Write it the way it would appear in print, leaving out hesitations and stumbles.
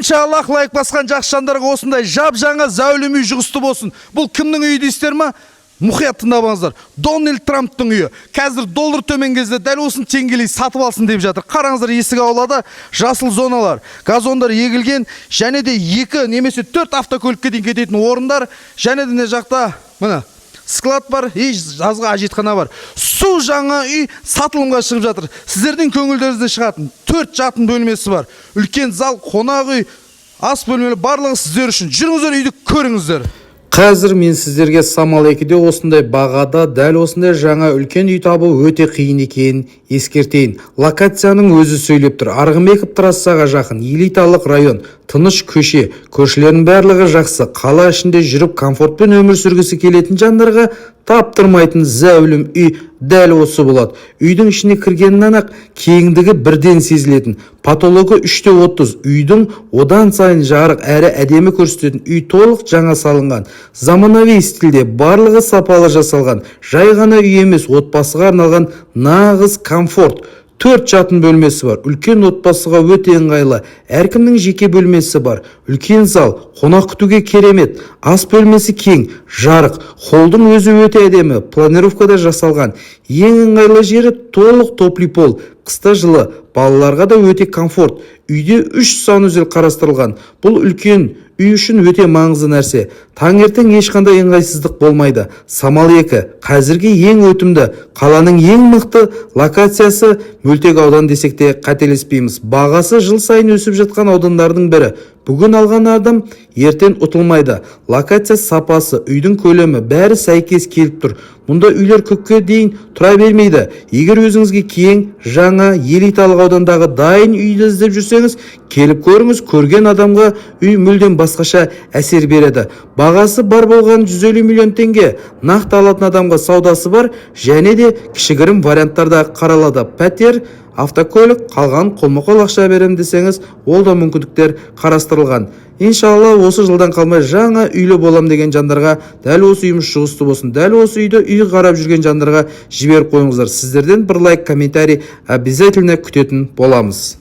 Иншаллах лайк басқан жақсы жандарға осындай жап жаңа зәулім үй жұғысты болсын. Бұл кімнің үйі дейсіздер ма? Мұқият тыңдап. Дональд Трамптың үйі. Қазір доллар төмен кезде дәл осыны теңгелей сатып алсын деп жатыр. Қараңыздар, есік аулада жасыл зоналар, газондар егілген, және де 2 немесе 4 автокөлікке дейін кететін орындар, және де не жақта мына склад бар, жазғы ажетхана бар. Су жаңа үй сатылымға шығып жатыр. Сіздердің көңілдеріңізден шығатын 4 жатын бөлмесі бар. Үлкен зал, қонақ үй, ас бөлмелі барлығы сіздер үшін. Жүріңіздер, үйді көріңіздер. Қазір мен сіздерге Самал 2-де осындай бағада дәл осындай жаңа үлкен үй табу өте қиын екенін ескертейін. Локацияның өзі сөйлеп тұр. Арғымбеков трассаға жақын, элиталық район, тыныш көше, көршілердің барлығы жақсы. Қала ішінде жүріп комфортпен өмір сүргісі келетін жандарға таптырмайтын зәулім үй дәл осы болады. Үйдің ішіне кіргеннен ақ кеңдігі бірден сезілетін. Потологы 3/30. Үйдің одан сайын жарық әрі әдемі көрсететін. Үй толық жаңа салынған. Заманауи стилде, барлығы сапалы жасалған. Жай ғана үй емес, отбасыға арналған нағыз комфорт. 4 жатын бөлмесі бар. Үлкен отбасыға өте ыңғайлы. Әркімнің жеке бөлмесі бар. Үлкен зал, қонақ күтуге керемет. Ас бөлмесі кең, жарық. Холдың өзі өте әдемі. Планировкада жасалған. Ең ыңғайлы жері толық топлый пол. Қыста жылы, балаларға да өте комфорт. Үйде 3 санузел қарастырылған. Бұл үлкен үй үшін өте маңызды нәрсе. Таңертең ешқандай ыңғайсыздық болмайды. Самал 2 қазірге ең өтімді, қаланың ең мықты локациясы. Мөлтек аудан десек те қателеспейміз. Бағасы жыл сайын өсіп жатқан аудандардың бірі. Бүгін алған адам ертең ұтылмайды. Локация сапасы, үйдің көлемі бәрі сәйкес келіп тұр. Мұнда үйлер көкке дейін тұра бермейді. Егер өзіңізге кең, жаңа, элиталық аудандағы дайын үйді іздеп жүрсеңіз, келіп көріңіз. Көрген адамға үй мүлдем басқаша әсер береді. Бағасы бар болған 150 миллион теңге. Нақты алатын адамға саудасы бар, және де кішігірім варианттарда қаралады. Пәтер, автокөлік, қалған қолма-қол ақша берем десеңіз, ол да мүмкіндіктер қарастырылған. Иншалла осы жылдан қалмай жаңа үйлі болам деген жандарға дәл осы үйіміз жұғысты болсын. Дәл осы үйді үй қарап жүрген жандарға жіберіп қойыңыздар. Сіздерден бір лайк, комментарий обязательно күтетін боламыз.